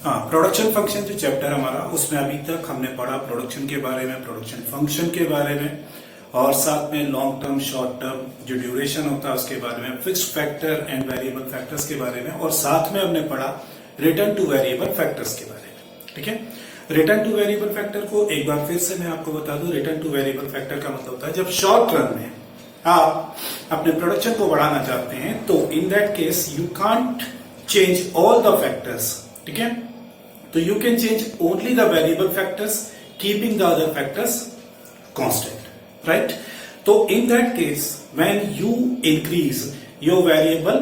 हाँ, production function जो chapter हमारा, उसमें अभी तक हमने पढ़ा प्रोडक्शन के बारे में, प्रोडक्शन फंक्शन के बारे में, और साथ में लॉन्ग टर्म, शॉर्ट टर्म जो ड्यूरेशन होता है उसके बारे में, fixed factor and variable factors के बारे में, और साथ में हमने पढ़ा रिटर्न टू वेरिएबल फैक्टर्स के बारे में। ठीक है, रिटर्न टू वेरिएबल फैक्टर को एक बार फिर से मैं आपको बता दूं, रिटर्न टू वेरिएबल फैक्टर का मतलब होता है जब शॉर्ट रन में आप अपने प्रोडक्शन को बढ़ाना चाहते हैं तो in that case you can't change all the factors. ठीक है, तो you can change only the variable factors keeping the other factors constant, right. तो in that case when you increase your variable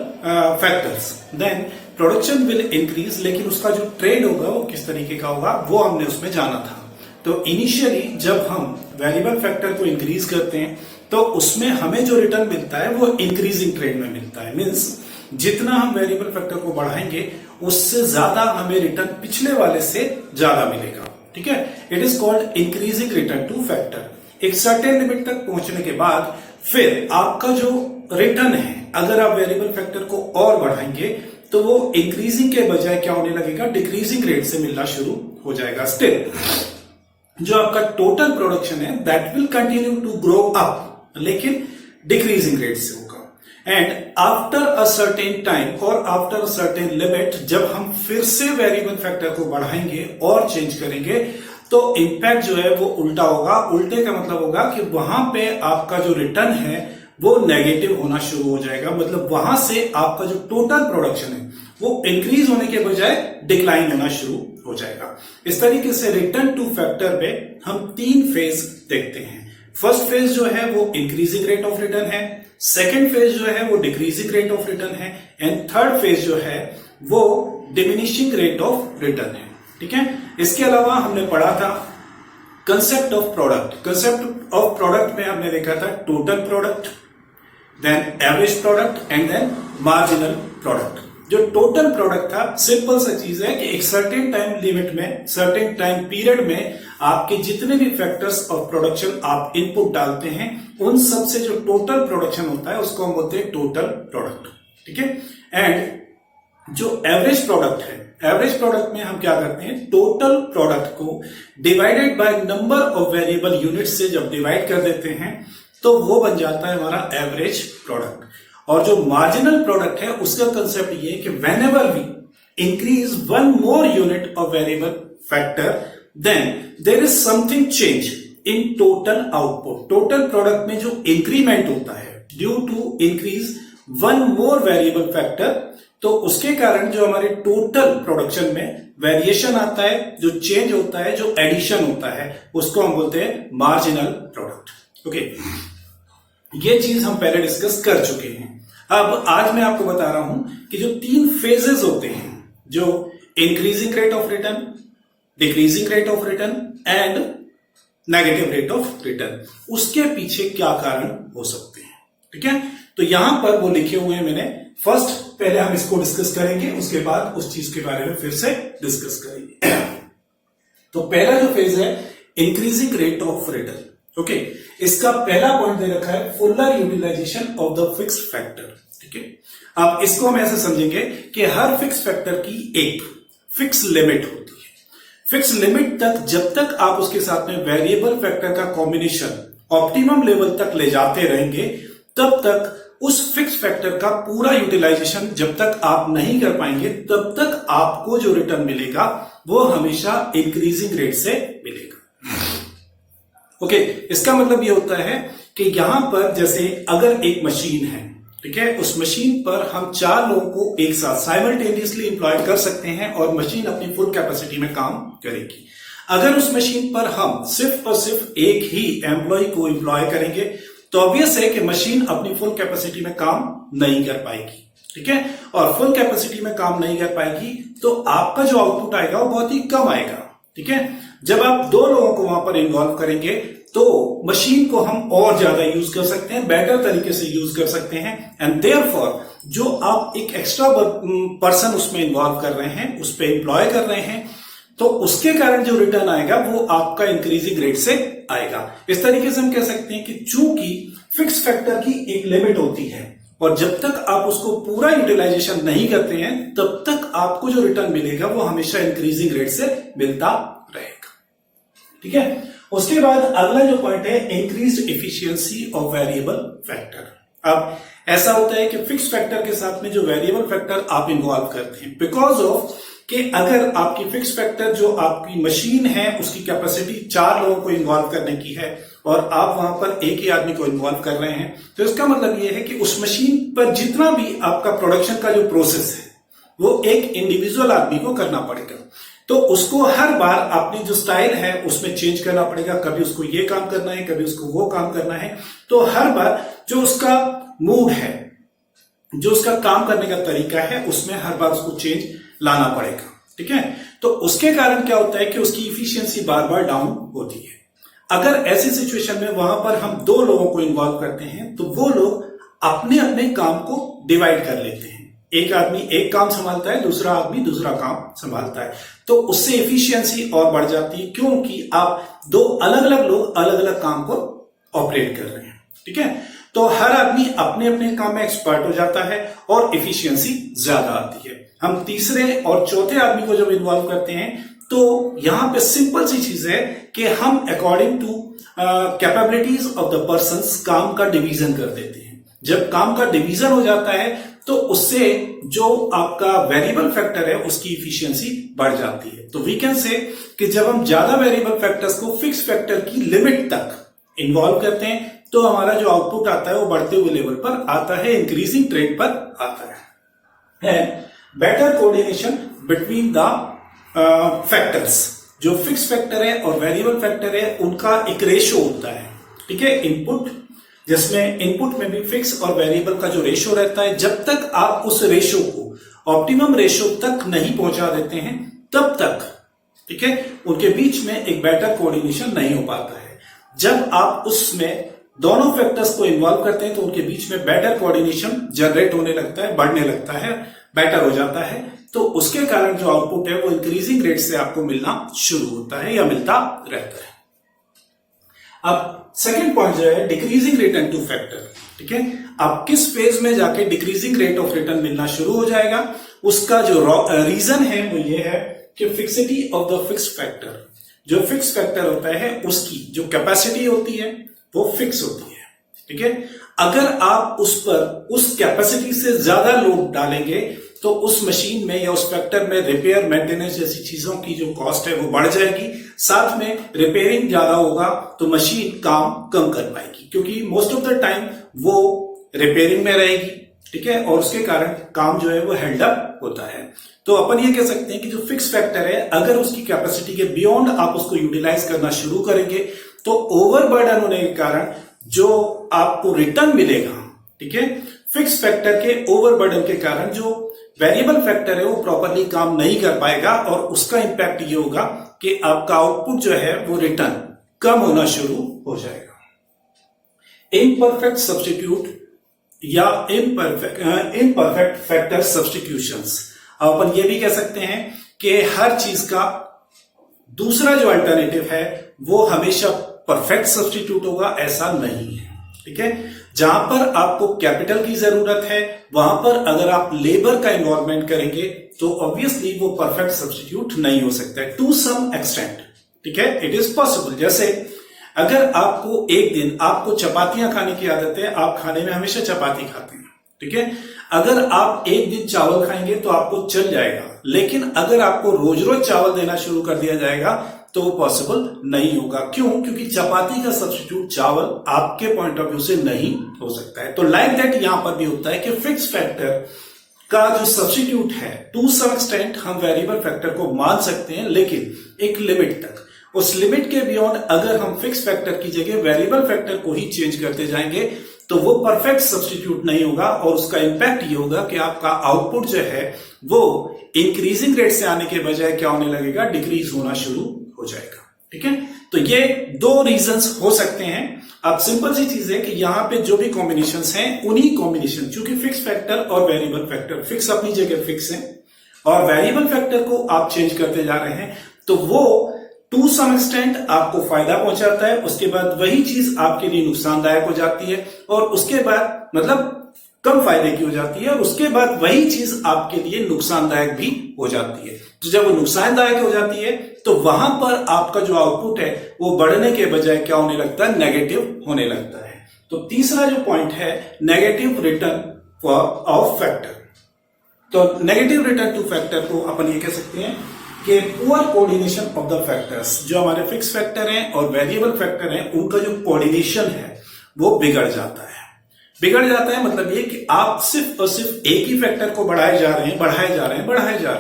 factors then production will increase, लेकिन उसका जो trend होगा वो किस तरीके का होगा वो हमने उसमें जाना था। तो इनिशियली जब हम वेरिएबल फैक्टर को इंक्रीज करते हैं तो उसमें हमें जो रिटर्न मिलता है वो इंक्रीजिंग ट्रेंड में मिलता है। मींस जितना हम वेरिएबल फैक्टर को बढ़ाएंगे उससे ज्यादा हमें रिटर्न पिछले वाले से ज्यादा मिलेगा। ठीक है, it is called increasing return two factor. एक सर्टेन लिमिट तक पहुंचने के बाद फिर आपका जो रिटर्न है, अगर आप वेरिएबल फैक्टर को और बढ़ाएंगे तो वो इंक्रीजिंग के बजाय क्या होने लगेगा, डिक्रीजिंग रेट से मिलना शुरू हो जाएगा। स्टिल जो आपका टोटल प्रोडक्शन है that will continue to grow up, लेकिन डिक्रीजिंग रेट से होगा। And after a certain time और आफ्टर अ सर्टेन लिमिट जब हम फिर से वेरिएबल फैक्टर को बढ़ाएंगे और चेंज करेंगे तो इंपैक्ट जो है वो उल्टा होगा। उल्टे का मतलब होगा कि वहां पे आपका जो रिटर्न है वो नेगेटिव होना शुरू हो जाएगा। मतलब वहां से आपका जो टोटल प्रोडक्शन है वो इंक्रीज होने के बजाय डिक्लाइन होना शुरू हो जाएगा। इस तरीके से रिटर्न टू फैक्टर पे हम तीन फेज देखते हैं। फर्स्ट फेज जो है वो इंक्रीजिंग रेट ऑफ रिटर्न है, सेकेंड फेज जो है वो डिक्रीजिंग रेट ऑफ रिटर्न है, एंड थर्ड फेज जो है वो डिमिनिशिंग रेट ऑफ रिटर्न है। ठीक है, इसके अलावा हमने पढ़ा था concept of product. Concept of product में हमने देखा था total product, then average product and then marginal product. जो टोटल प्रोडक्ट था सिंपल सा चीज है कि एक सर्टेन टाइम लिमिट में, सर्टेन टाइम पीरियड में आपके जितने भी फैक्टर्स ऑफ प्रोडक्शन आप इनपुट डालते हैं उन सब से जो टोटल प्रोडक्शन होता है उसको हम बोलते हैं टोटल प्रोडक्ट। ठीक है, एंड जो एवरेज प्रोडक्ट है, एवरेज प्रोडक्ट में हम क्या करते हैं, टोटल प्रोडक्ट को divided by number of variable unit से जब डिवाइड कर देते हैं तो वो बन जाता है हमारा एवरेज प्रोडक्ट। और जो मार्जिनल प्रोडक्ट है उसका कंसेप्ट ये है कि whenever we increase one more unit of variable factor then there is something change in total output. Total product में जो इंक्रीमेंट होता है due to increase one more variable factor, तो उसके कारण जो हमारे टोटल प्रोडक्शन में वेरिएशन आता है, जो चेंज होता है, जो एडिशन होता है, उसको हम बोलते हैं मार्जिनल प्रोडक्ट। ओके, ये चीज हम पहले डिस्कस कर चुके हैं। अब आज मैं आपको बता रहा हूं कि जो तीन फेजेस होते हैं, जो increasing rate of return, decreasing rate of return and negative rate of return, उसके पीछे क्या कारण हो सकते हैं। ठीक है, तो यहां पर वो लिखे हुए हैं मैंने। फर्स्ट पहले हम इसको डिस्कस करेंगे, उसके बाद उस चीज के बारे में फिर से डिस्कस करेंगे। तो पहला जो फेज है increasing rate of return. Okay, इसका पहला पॉइंट दे रखा है fuller utilisation of the fixed factor. ठीक है, अब इसको हम ऐसे समझेंगे कि हर फिक्स फैक्टर की एक फिक्स लिमिट होती है। फिक्स लिमिट तक जब तक आप उसके साथ में वेरिएबल फैक्टर का कॉम्बिनेशन ऑप्टिमम लेवल तक ले जाते रहेंगे तब तक उस फिक्स फैक्टर का पूरा यूटिलाइजेशन जब तक आप नहीं कर पाएंगे तब तक आपको जो रिटर्न मिलेगा वो हमेशा इंक्रीजिंग रेट से मिलेगा। ओके, इसका मतलब ये होता है कि यहां पर जैसे अगर एक मशीन है, ठीक है, उस मशीन पर हम 4 लोगों को एक साथ साइमल्टेनियसली इंप्लॉय कर सकते हैं और मशीन अपनी फुल कैपेसिटी में काम करेगी। अगर उस मशीन पर हम सिर्फ और सिर्फ एक ही एम्प्लॉय को इंप्लॉय करेंगे तो ऑब्वियस है कि मशीन अपनी फुल कैपेसिटी में काम नहीं कर पाएगी। ठीक है, और फुल कैपेसिटी में काम नहीं कर पाएगी तो आपका जो आउटपुट आएगा वो बहुत ही कम आएगा। ठीक है, जब आप 2 लोगों को वहां पर इन्वॉल्व करेंगे तो मशीन को हम और ज्यादा यूज कर सकते हैं, बेटर तरीके से यूज कर सकते हैं, एंड देयरफॉर जो आप एक एक्स्ट्रा पर्सन उसमें इन्वॉल्व कर रहे हैं, उस पर एम्प्लॉय कर रहे हैं, तो उसके कारण जो रिटर्न आएगा वो आपका इंक्रीजिंग रेट से आएगा। इस तरीके से हम कह सकते हैं कि चूंकि फिक्स फैक्टर की एक लिमिट होती है और जब तक आप उसको पूरा यूटिलाइजेशन नहीं करते हैं तब तक आपको जो रिटर्न मिलेगा वो हमेशा इंक्रीजिंग रेट से मिलता रहेगा। ठीक है, उसके बाद अगला जो पॉइंट है increased efficiency of variable factor. अब ऐसा होता है कि फिक्स फैक्टर के साथ में जो वेरिएबल फैक्टर आप इन्वॉल्व करते हैं, बिकॉज ऑफ कि अगर आपकी फिक्स फैक्टर जो आपकी मशीन है उसकी कैपेसिटी 4 लोगों को इन्वॉल्व करने की है और आप वहां पर एक ही आदमी को इन्वॉल्व कर रहे हैं, तो इसका मतलब यह है कि उस मशीन पर जितना भी आपका प्रोडक्शन का जो प्रोसेस है वो एक इंडिविजुअल आदमी को करना पड़ेगा। तो उसको हर बार अपनी जो स्टाइल है उसमें चेंज करना पड़ेगा, कभी उसको ये काम करना है, कभी उसको वो काम करना है। तो हर बार जो उसका मूड है, जो उसका काम करने का तरीका है, उसमें हर बार उसको चेंज लाना पड़ेगा। ठीक है, तो उसके कारण क्या होता है कि उसकी इफिशियंसी बार बार डाउन होती है। अगर ऐसी सिचुएशन में वहां पर हम 2 लोगों को इन्वॉल्व करते हैं तो वो लोग अपने अपने काम को डिवाइड कर लेते हैं। एक आदमी एक काम संभालता है, दूसरा आदमी दूसरा काम संभालता है, तो उससे एफिशिएंसी और बढ़ जाती है, क्योंकि आप 2 अलग अलग लोग अलग अलग काम को ऑपरेट कर रहे हैं। ठीक है, तो हर आदमी अपने अपने काम में एक्सपर्ट हो जाता है और एफिशिएंसी ज्यादा आती है। हम तीसरे और चौथे आदमी को जब इन्वॉल्व करते हैं तो यहां पे सिंपल सी चीज है कि हम according to capabilities of the persons काम का डिवीजन कर देते हैं। जब काम का डिवीजन हो जाता है तो उससे जो आपका वेरिएबल फैक्टर है उसकी इफिशियंसी बढ़ जाती है। तो वी कैन से कि जब हम ज्यादा वेरिएबल फैक्टर्स को फिक्स फैक्टर की लिमिट तक इन्वॉल्व करते हैं तो हमारा जो आउटपुट आता है वो बढ़ते हुए लेवल पर आता है, इंक्रीजिंग ट्रेंड पर आता है। Better coordination between the factors, जो फिक्स फैक्टर है और वेरिएबल फैक्टर है उनका एक रेशो होता है। ठीक है, इनपुट, जिसमें इनपुट में भी फिक्स और वेरिएबल का जो रेशो रहता है, जब तक आप उस रेशो को ऑप्टिमम रेशो तक नहीं पहुंचा देते हैं तब तक, ठीक है, उनके बीच में एक बेटर कोऑर्डिनेशन नहीं हो पाता है। जब आप उसमें दोनों फैक्टर्स को इन्वॉल्व करते हैं तो उनके बीच में बेटर कोऑर्डिनेशन जनरेट होने लगता है, बढ़ने लगता है, बेटर हो जाता है। तो उसके कारण जो आउटपुट है वो इंक्रीजिंग रेट से आपको मिलना शुरू होता है या मिलता रहता है। अब सेकंड पॉइंट जो है डिक्रीजिंग रिटर्न टू फैक्टर। ठीक है, अब किस फेज में जाके डिक्रीजिंग रेट ऑफ रिटर्न मिलना शुरू हो जाएगा, उसका जो रीजन है वो ये है कि fixity of the fix factor. जो फिक्स फैक्टर होता है उसकी जो कैपेसिटी होती है वो फिक्स होती है। ठीक है, अगर आप उस पर उस कैपेसिटी से ज्यादा लोड डालेंगे तो उस मशीन में या उस फैक्टर में रिपेयर, मेंटेनेंस जैसी चीजों की जो कॉस्ट है वो बढ़ जाएगी। साथ में रिपेयरिंग ज्यादा होगा तो मशीन काम कम कर पाएगी, क्योंकि मोस्ट ऑफ द टाइम वो रिपेयरिंग में रहेगी। ठीक है, और उसके कारण काम जो है वो हेल्ड अप होता है। तो अपन ये कह सकते हैं कि जो फिक्स फैक्टर है अगर उसकी कैपेसिटी के बियॉन्ड आप उसको यूटिलाइज करना शुरू करेंगे तो ओवरबर्डन होने के कारण जो आपको रिटर्न मिलेगा, ठीक है, फिक्स फैक्टर के ओवरबर्डन के कारण जो वेरिएबल फैक्टर है वो प्रॉपरली काम नहीं कर पाएगा और उसका इंपैक्ट ये होगा कि आपका आउटपुट जो है वो रिटर्न कम होना शुरू हो जाएगा। इम्परफेक्ट सब्स्टिट्यूट या इम्परफेक्ट फैक्टर सब्स्टिट्यूशंस। अपन ये भी कह सकते हैं कि हर चीज का दूसरा जो अल्टरनेटिव है वो हमेशा परफेक्ट सब्स्टिट्यूट होगा, ऐसा नहीं है। ठीक है, जहां पर आपको कैपिटल की जरूरत है वहां पर अगर आप लेबर का इन्वॉल्वमेंट करेंगे तो ऑब्वियसली वो परफेक्ट सब्स्टिट्यूट नहीं हो सकता है टू सम एक्सटेंट। ठीक है, इट इज पॉसिबल। जैसे अगर आपको एक दिन आपको चपातियां खाने की आदत है, आप खाने में हमेशा चपाती खाते हैं, ठीक है, अगर आप एक दिन चावल खाएंगे तो आपको चल जाएगा, लेकिन अगर आपको रोज रोज चावल देना शुरू कर दिया जाएगा तो वो पॉसिबल नहीं होगा। क्यों? क्योंकि चपाती का सब्स्टिट्यूट चावल आपके पॉइंट ऑफ व्यू से नहीं हो सकता है। तो लाइक दैट यहां पर भी होता है कि फिक्स फैक्टर का जो सब्स्टिट्यूट है टू सम एक्सटेंट हम वेरिएबल फैक्टर को मान सकते हैं, लेकिन एक लिमिट तक। उस लिमिट के बियॉन्ड अगर हम फिक्स फैक्टर की जगह वेरिएबल फैक्टर को ही चेंज करते जाएंगे तो वो परफेक्ट सब्स्टिट्यूट नहीं होगा और उसका इंपैक्ट ये होगा कि आपका आउटपुट जो है वो इंक्रीजिंग रेट से आने के बजाय क्या होने लगेगा, डिक्रीज होना शुरू हो जाएगा। ठीक है, तो ये 2 रीजंस हो सकते हैं। अब सिंपल सी चीज है कि यहां पे जो भी कॉम्बिनेशंस हैं उन्हीं कॉम्बिनेशन, चूंकि फिक्स फैक्टर और वेरिएबल फैक्टर फिक्स अपनी जगह फिक्स है और वेरिएबल फैक्टर को आप चेंज करते जा रहे हैं तो वो टू सम एक्सटेंट आपको फायदा पहुंचाता है, उसके बाद वही चीज आपके लिए नुकसानदायक हो जाती है और उसके बाद मतलब कम फायदे की हो जाती है और उसके बाद वही चीज आपके लिए नुकसानदायक भी हो जाती है। तो जब वो नुकसानदायक हो जाती है तो वहां पर आपका जो आउटपुट है वो बढ़ने के बजाय क्या होने लगता है, नेगेटिव होने लगता है। तो तीसरा जो पॉइंट है नेगेटिव रिटर्न ऑफ फैक्टर। तो नेगेटिव रिटर्न टू फैक्टर को अपन ये कह सकते हैं कि poor coordination of the factors. जो हमारे फिक्स फैक्टर हैं और वेरिएबल फैक्टर हैं उनका जो कोऑर्डिनेशन है वो बिगड़ जाता है। बिगड़ जाता है मतलब ये कि आप सिर्फ और सिर्फ एक ही फैक्टर को बढ़ाए जा रहे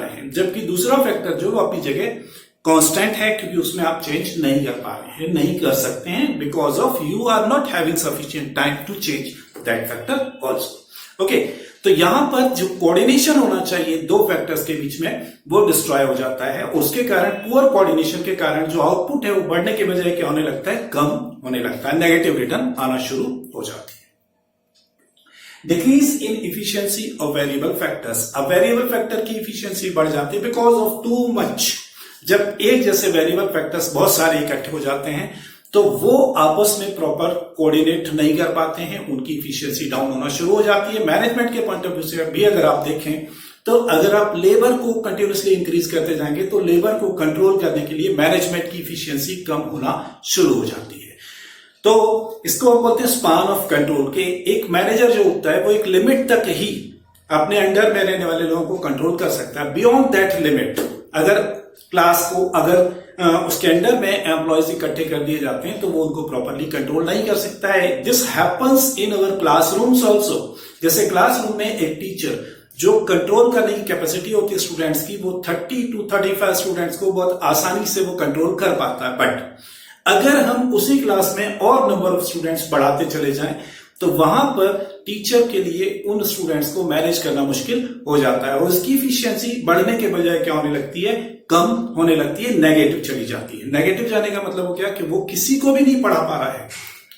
हैं, जबकि दूसरा फैक्टर जो अपनी जगह कांस्टेंट है, क्योंकि उसमें आप चेंज नहीं कर पा रहे हैं, नहीं कर सकते हैं, because of you are not having sufficient time to change that factor also. Okay, तो यहां पर जो कोऑर्डिनेशन होना चाहिए दो फैक्टर्स के बीच में वो डिस्ट्रॉय हो जाता है। उसके कारण पुअर कोऑर्डिनेशन के कारण जो आउटपुट है वो बढ़ने के बजाय क्या होने लगता है, कम होने लगता है, नेगेटिव रिटर्न आना शुरू हो जाती है। Decrease in efficiency of variable factors. अब वेरिएबल फैक्टर की इफिशियंसी बढ़ जाती है बिकॉज ऑफ टू मच। जब एक जैसे वेरिएबल फैक्टर्स बहुत सारे इकट्ठे हो जाते हैं तो वो आपस में प्रॉपर कोऑर्डिनेट नहीं कर पाते हैं, उनकी इफिशियंसी डाउन होना शुरू हो जाती है। मैनेजमेंट के पॉइंट ऑफ व्यू से भी अगर आप देखें तो अगर आप लेबर को कंटिन्यूसली इंक्रीज करते जाएंगे तो लेबर को कंट्रोल करने के लिए मैनेजमेंट की इफिशियंसी कम होना शुरू हो जाती है। तो इसको हम बोलते हैं स्पान ऑफ कंट्रोल के एक मैनेजर जो होता है वो एक लिमिट तक ही अपने अंडर में रहने वाले लोगों को कंट्रोल कर सकता है। बियॉन्ड दैट लिमिट अगर क्लास को अगर उसके अंडर में एम्प्लॉयज इकट्ठे कर दिए जाते हैं तो वो उनको प्रॉपरली कंट्रोल नहीं कर सकता है। This happens in our classrooms also. जैसे क्लासरूम में एक टीचर जो कंट्रोल करने की कैपेसिटी होती है स्टूडेंट्स की वो 30 to 35 स्टूडेंट्स को बहुत आसानी से वो कंट्रोल कर पाता है। बट अगर हम उसी क्लास में और नंबर ऑफ स्टूडेंट्स बढ़ाते चले जाएं तो वहां पर टीचर के लिए उन स्टूडेंट्स को मैनेज करना मुश्किल हो जाता है और उसकी इफिशियंसी बढ़ने के बजाय क्या होने लगती है, कम होने लगती है, नेगेटिव चली जाती है। नेगेटिव जाने का मतलब क्या कि वो किसी को भी नहीं पढ़ा पा रहा है।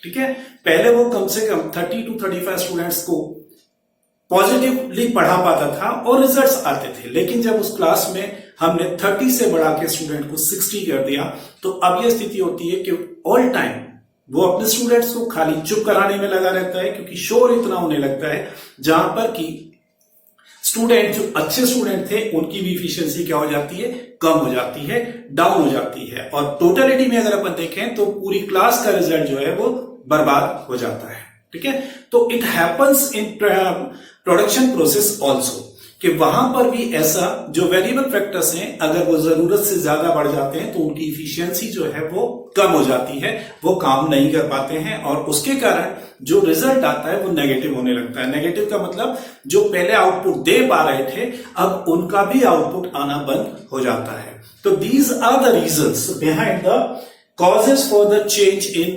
ठीक है, पहले वो कम से कम 30 to 35 स्टूडेंट्स को पॉजिटिवली पढ़ा पाता था और रिजल्ट्स आते थे, लेकिन जब उस क्लास में हमने 30 से बढ़ा के स्टूडेंट को 60 कर दिया तो अब यह स्थिति होती है कि ऑल टाइम वो अपने स्टूडेंट्स को खाली चुप कराने में लगा रहता है, क्योंकि शोर इतना होने लगता है जहां पर कि स्टूडेंट जो अच्छे स्टूडेंट थे उनकी भी इफिशियंसी क्या हो जाती है, कम हो जाती है, डाउन हो जाती है। और टोटलिटी में अगर अपन देखें तो पूरी क्लास का रिजल्ट जो है वो बर्बाद हो जाता है। ठीक है, तो it happens in production process also कि वहां पर भी ऐसा जो वेरिएबल फैक्टर्स हैं अगर वो जरूरत से ज्यादा बढ़ जाते हैं तो उनकी इफिशियंसी जो है वो कम हो जाती है, वो काम नहीं कर पाते हैं और उसके कारण जो रिजल्ट आता है वो नेगेटिव होने लगता है। नेगेटिव का मतलब जो पहले आउटपुट दे पा रहे थे अब उनका भी आउटपुट आना बंद हो जाता है। तो these are the reasons behind the causes for the change in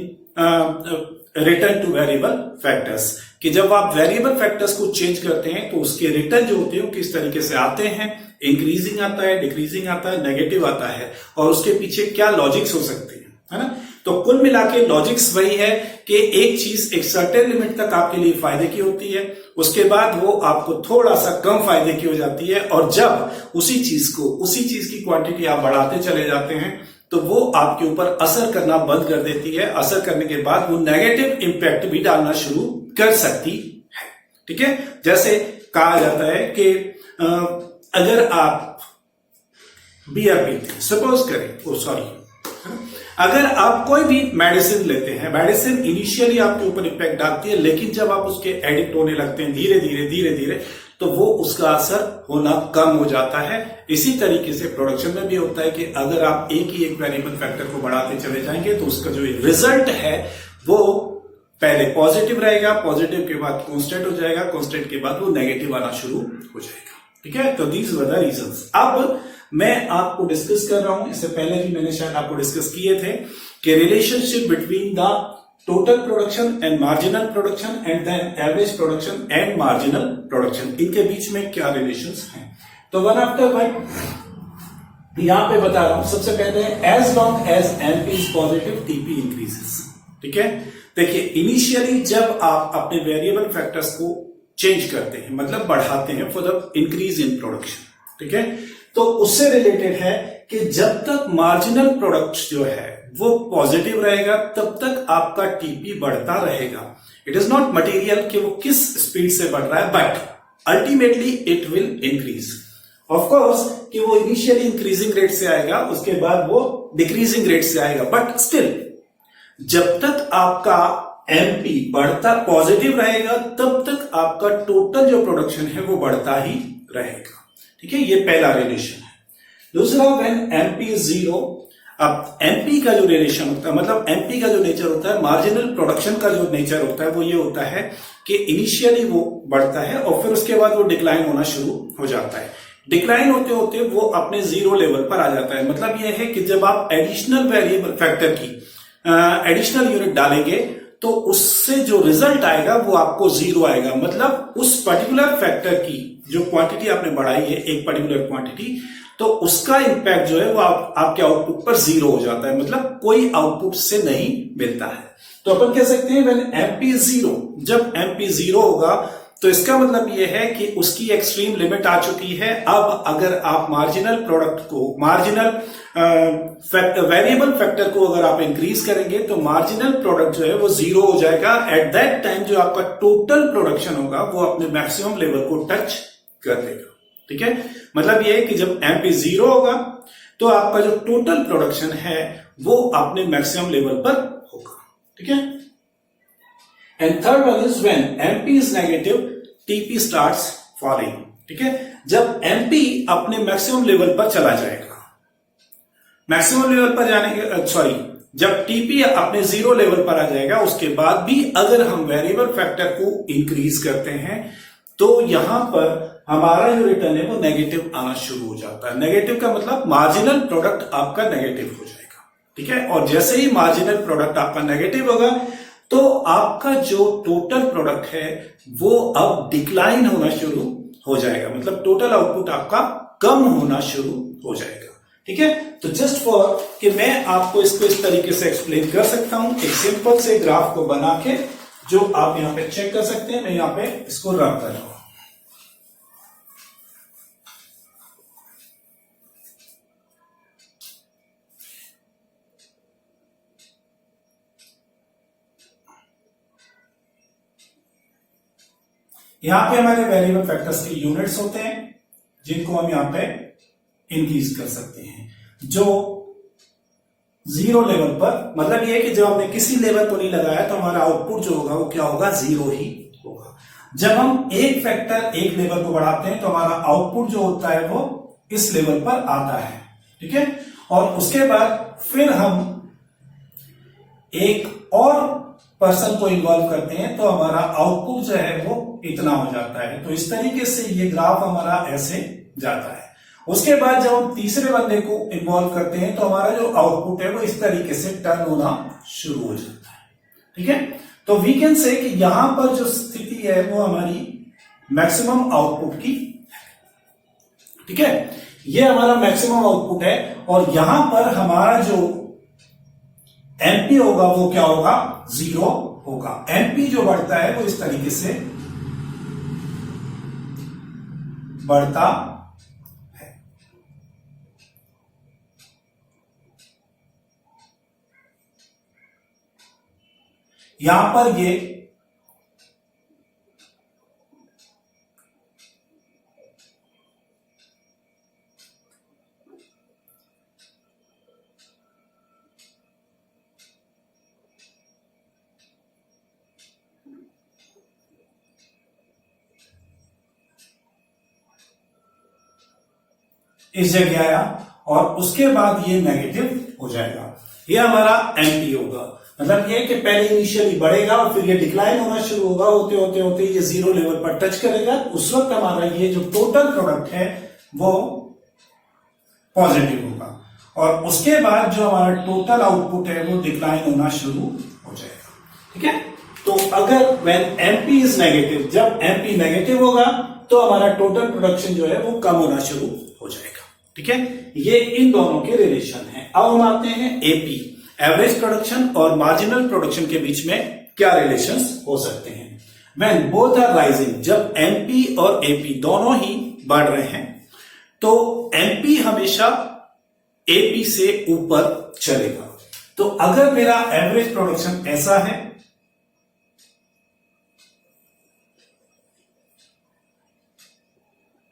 return to variable factors कि जब आप वेरिएबल फैक्टर्स को चेंज करते हैं तो उसके रिटर्न जो होते हैं वो किस तरीके से आते हैं, इंक्रीजिंग आता है, डिक्रीजिंग आता है, नेगेटिव आता है और उसके पीछे क्या लॉजिक्स हो सकते हैं, है ना। तो कुल मिला के लॉजिक्स वही है कि एक चीज एक सर्टेन लिमिट तक आपके लिए फायदे की होती है, उसके बाद वो आपको थोड़ा सा कम फायदे की हो जाती है और जब उसी चीज की क्वांटिटी आप बढ़ाते चले जाते हैं तो वो आपके ऊपर असर करना बंद कर देती है। असर करने के बाद वो नेगेटिव इंपैक्ट भी डालना शुरू कर सकती है। ठीक है, जैसे कहा जाता है कि अगर आप बियर पीते हैं, सपोज करें अगर आप कोई भी मेडिसिन लेते हैं, मेडिसिन इनिशियली आपके ऊपर इंपैक्ट डालती है लेकिन जब आप उसके एडिक्ट होने लगते हैं धीरे धीरे तो वो उसका असर होना कम हो जाता है। इसी तरीके से प्रोडक्शन में भी होता है कि अगर आप एक ही एक वेरिएबल फैक्टर को बढ़ाते चले जाएंगे तो उसका जो रिजल्ट है वो पहले पॉजिटिव रहेगा, पॉजिटिव के बाद कांस्टेंट हो जाएगा, कांस्टेंट के बाद वो नेगेटिव आना शुरू हो जाएगा। ठीक है, तो दीज वर द रीजंस। अब मैं आपको डिस्कस कर रहा हूं, इससे पहले भी मैंने शायद आपको डिस्कस किए थे कि relationship between the total production and marginal production and then average production and marginal production, इनके बीच में क्या रिलेशंस हैं। तो वन आफ्टर वन यहां पे बता रहा हूं। सबसे पहले as long as MP is positive TP increases. ठीक है, देखिए इनिशियली जब आप अपने वेरिएबल फैक्टर्स को चेंज करते हैं मतलब बढ़ाते हैं for the increase in production, ठीक है, तो उससे रिलेटेड है कि जब तक मार्जिनल प्रोडक्ट जो है वो पॉजिटिव रहेगा तब तक आपका टीपी बढ़ता रहेगा। इट इज नॉट मटेरियल कि वो किस स्पीड से बढ़ रहा है, but ultimately it will increase. Of course कि वो इनिशियली इंक्रीजिंग रेट से आएगा, उसके बाद वो डिक्रीजिंग रेट से आएगा, बट स्टिल जब तक आपका एमपी बढ़ता पॉजिटिव रहेगा तब तक आपका टोटल जो प्रोडक्शन है वो बढ़ता ही रहेगा। ठीक है, ये पहला रिलेशन है। दूसरा, व्हेन एमपी इज जीरो, अब एमपी का जो रिलेशन होता है, मतलब एमपी का जो नेचर होता है, मार्जिनल प्रोडक्शन का जो नेचर होता है वो ये होता है कि इनिशियली वो बढ़ता है और फिर उसके बाद वो डिक्लाइन होना शुरू हो जाता है। डिक्लाइन होते होते वो अपने जीरो लेवल पर आ जाता है। मतलब ये है कि जब आप एडिशनल वेरिएबल फैक्टर की एडिशनल यूनिट डालेंगे तो उससे जो रिजल्ट आएगा वो आपको जीरो आएगा। मतलब उस पर्टिकुलर फैक्टर की जो क्वांटिटी आपने बढ़ाई है, एक पर्टिकुलर क्वांटिटी, तो उसका इंपैक्ट जो है वो आपके आउटपुट पर जीरो हो जाता है, मतलब कोई आउटपुट से नहीं मिलता है। तो अपन कह सकते हैं व्हेन एमपी जीरो, जब एमपी जीरो होगा तो इसका मतलब यह है कि उसकी एक्सट्रीम लिमिट आ चुकी है। अब अगर आप मार्जिनल प्रोडक्ट को, मार्जिनल वेरिएबल फैक्टर को अगर आप इंक्रीज करेंगे तो मार्जिनल प्रोडक्ट जो है वो जीरो हो जाएगा। एट दैट टाइम जो आपका टोटल प्रोडक्शन होगा वो अपने मैक्सिमम लेवल को टच कर देगा। ठीक है, मतलब यह है कि जब एमपी जीरो होगा तो आपका जो टोटल प्रोडक्शन है वो अपने मैक्सिमम लेवल पर होगा। ठीक है, and third one is when MP is negative, TP starts falling. ठीक है, जब एमपी अपने मैक्सिमम लेवल पर चला जाएगा, मैक्सिमम लेवल पर जाने के सॉरी जब टीपी अपने जीरो लेवल पर आ जाएगा, उसके बाद भी अगर हम वेरिएबल फैक्टर को इंक्रीज करते हैं तो यहां पर हमारा जो रिटर्न है वो नेगेटिव आना शुरू हो जाता है। नेगेटिव का मतलब मार्जिनल प्रोडक्ट आपका नेगेटिव हो जाएगा। ठीक है, और जैसे ही मार्जिनल प्रोडक्ट आपका नेगेटिव होगा तो आपका जो टोटल प्रोडक्ट है वो अब डिक्लाइन होना शुरू हो जाएगा, मतलब टोटल आउटपुट आपका कम होना शुरू हो जाएगा। ठीक है, तो जस्ट फॉर कि मैं आपको इसको इस तरीके से एक्सप्लेन कर सकता हूं, एक सिंपल से ग्राफ को बना के, जो आप यहां पे चेक कर सकते हैं। मैं यहां पे इसको रन कर रहा हूं। यहां पे हमारे वेरिएबल फैक्टर्स के यूनिट्स होते हैं जिनको हम यहां पे इंक्रीज कर सकते हैं। जो जीरो लेवल पर, मतलब ये है कि जब हमने किसी लेवल को नहीं लगाया तो हमारा आउटपुट जो होगा वो क्या होगा, जीरो ही होगा। जब हम एक फैक्टर एक लेवल को बढ़ाते हैं तो हमारा आउटपुट जो होता है वो इस लेवल पर आता है। ठीक है, और उसके बाद फिर हम एक और पर्सन को इन्वॉल्व करते हैं तो हमारा आउटपुट जो है वो इतना हो जाता है। तो इस तरीके से ये ग्राफ हमारा ऐसे जाता है। उसके बाद जब हम तीसरे बंदे को इन्वॉल्व करते हैं तो हमारा जो आउटपुट है वो इस तरीके से टर्न होना शुरू हो जाता है। ठीक है, तो वी कैन से कि यहां पर जो स्थिति है वो हमारी मैक्सिमम आउटपुट की है। ठीक है, ये हमारा मैक्सिमम आउटपुट है और यहां पर हमारा जो एमपी होगा वो क्या होगा, जीरो होगा। एमपी जो बढ़ता है वो इस तरीके से बढ़ता है। यहां पर ये इस जगह आया और उसके बाद ये नेगेटिव हो जाएगा। ये हमारा एमपी होगा। मतलब ये कि पहले इनिशियली बढ़ेगा और फिर ये डिक्लाइन होना शुरू होगा, होते होते होते ये जीरो लेवल पर टच करेगा। उस वक्त हमारा ये जो टोटल प्रोडक्ट है वो पॉजिटिव होगा और उसके बाद जो हमारा टोटल आउटपुट है वो डिक्लाइन होना शुरू हो जाएगा। ठीक है, तो अगर व्हेन एमपी इज नेगेटिव, जब एमपी नेगेटिव होगा तो हमारा टोटल प्रोडक्शन जो है वो कम होना शुरू हो जाएगा। ठीक है, ये इन दोनों के रिलेशन है। अब हम आते हैं एपी, एवरेज प्रोडक्शन और मार्जिनल प्रोडक्शन के बीच में क्या रिलेशंस हो सकते हैं। व्हेन बोथ आर राइजिंग, जब एमपी और एपी दोनों ही बढ़ रहे हैं तो एमपी हमेशा एपी से ऊपर चलेगा। तो अगर मेरा एवरेज प्रोडक्शन ऐसा है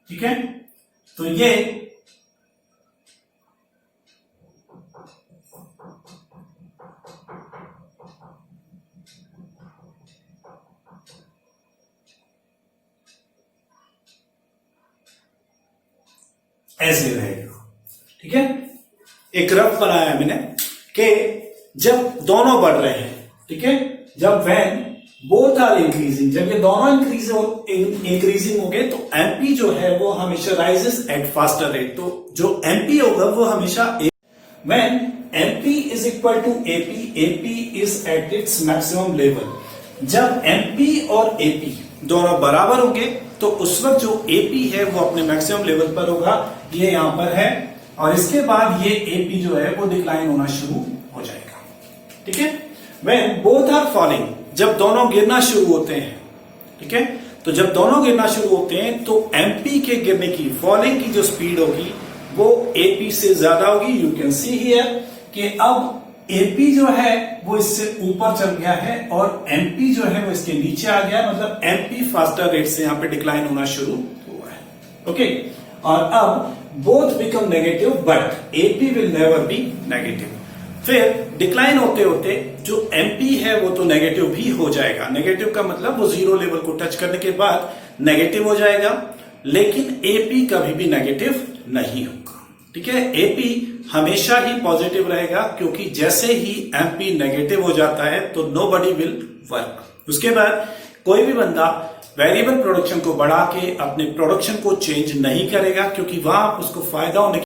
ठीक है, तो ये ऐसे रहेगा। ठीक है, एक रफ बनाया मैंने कि जब दोनों बढ़ रहे हैं, ठीक है, जब वैन बोथ आर इंक्रीजिंग, जब ये दोनों इंक्रीजिंग हो गए तो एमपी जो है वो हमेशा राइजेस एट फास्टर रेट। तो जो एमपी होगा वो हमेशा when MP is equal to AP, AP is at its maximum level. जब एमपी और एपी दोनों बराबर होंगे तो उस वक्त जो एपी है वो अपने मैक्सिमम लेवल पर होगा, ये यहां पर है, और इसके बाद ये एपी जो है वो डिक्लाइन होना शुरू हो जाएगा। ठीक है, व्हेन बोथ आर फॉलिंग, जब दोनों गिरना शुरू होते हैं, ठीक है, तो जब दोनों गिरना शुरू होते हैं तो एमपी के गिरने की, फॉलिंग की जो स्पीड होगी वो एपी से ज्यादा होगी। यू कैन सी हियर कि अब एपी जो है वो इससे ऊपर चल गया है और एमपी जो है वो इसके नीचे आ गया, मतलब एमपी फास्टर रेट से यहां पे डिक्लाइन होना शुरू हुआ है। ओके, और अब both become negative but AP will never be negative. फिर डिक्लाइन होते होते जो एमपी है वो तो नेगेटिव भी हो जाएगा। नेगेटिव का मतलब वो जीरो लेवल को टच करने के बाद नेगेटिव हो जाएगा, लेकिन एपी कभी भी नेगेटिव नहीं होगा। ठीक है, एपी हमेशा ही पॉजिटिव रहेगा, क्योंकि जैसे ही एमपी नेगेटिव हो जाता है तो नोबडी विल वर्क। उसके बाद कोई भी बंदा वेरिएबल प्रोडक्शन को बढ़ा के अपने प्रोडक्शन को चेंज नहीं करेगा, क्योंकि वहां उसको फायदा होने